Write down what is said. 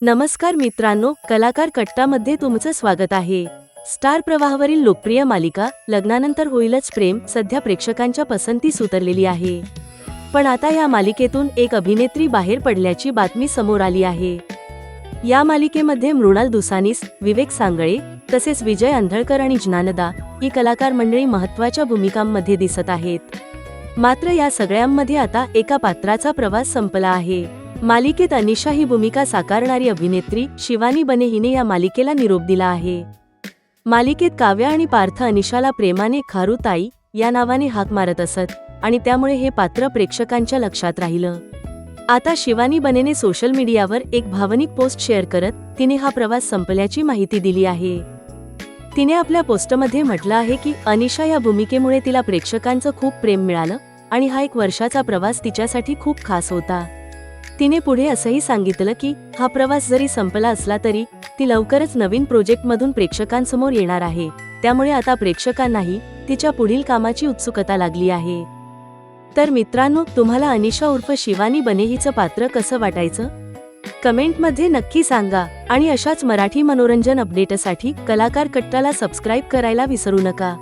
नमस्कार मित्रांनो, कलाकार कट्टामध्ये तुमचं स्वागत आहे। स्टार प्रवाहावरील लोकप्रिय मालिका लग्नानंतर होईलच प्रेम सध्या प्रेक्षकांच्या पसंतीस उतरलेली आहे। पण आता या मालिकेतून एक अभिनेत्री बाहेर पडल्याची बातमी समोर आली आहे। या मालिकेमध्ये मृणाल दुसानीस, विवेक सांगळे तसेच विजय अंधळकर आणि ज्ञानदा ही कलाकार मंडळी महत्त्वाच्या भूमिकांमध्ये दिसत आहेत। मात्र या सगळ्यांमध्ये आता एका पात्राचा प्रवास संपला आहे। मालिकेत अनिशा ही भूमिका साकारणारी अभिनेत्री शिवानी बने हिने या मालिकेला निरोप दिला आहे। मालिकेत काव्या आणि पार्थ अनिशाला प्रेमाने खारुताई या नावाने हाक मारत असत आणि त्यामुळे हे पात्र प्रेक्षकांच्या लक्षात राहिलं। आता शिवानी बनेने सोशल मीडियावर एक भावनिक पोस्ट शेअर करत तिने हा प्रवास संपल्याची माहिती दिली आहे। तिने आपल्या पोस्टमध्ये म्हटलं आहे की अनिशा या भूमिकेमुळे तिला प्रेक्षकांचं खूप प्रेम मिळालं आणि हा 1 वर्षाचा प्रवास तिच्यासाठी खूप खास होता। तिने पुढे असंही सांगितलं की हा प्रवास जरी संपला असला तरी ती लवकरच नवीन प्रोजेक्टमधून प्रेक्षकांसमोर येणार आहे, त्यामुळे आता प्रेक्षकांनाही तिच्या पुढील कामाची उत्सुकता लागली आहे। तर मित्रांनो, तुम्हाला अनिशा उर्फ शिवानी बने हिचं पात्र कसं वाटायचं? कमेंटमध्ये नक्की सांगा आणि अशाच मराठी मनोरंजन अपडेटसाठी कलाकार कट्टाला सबस्क्राईब करायला विसरू नका।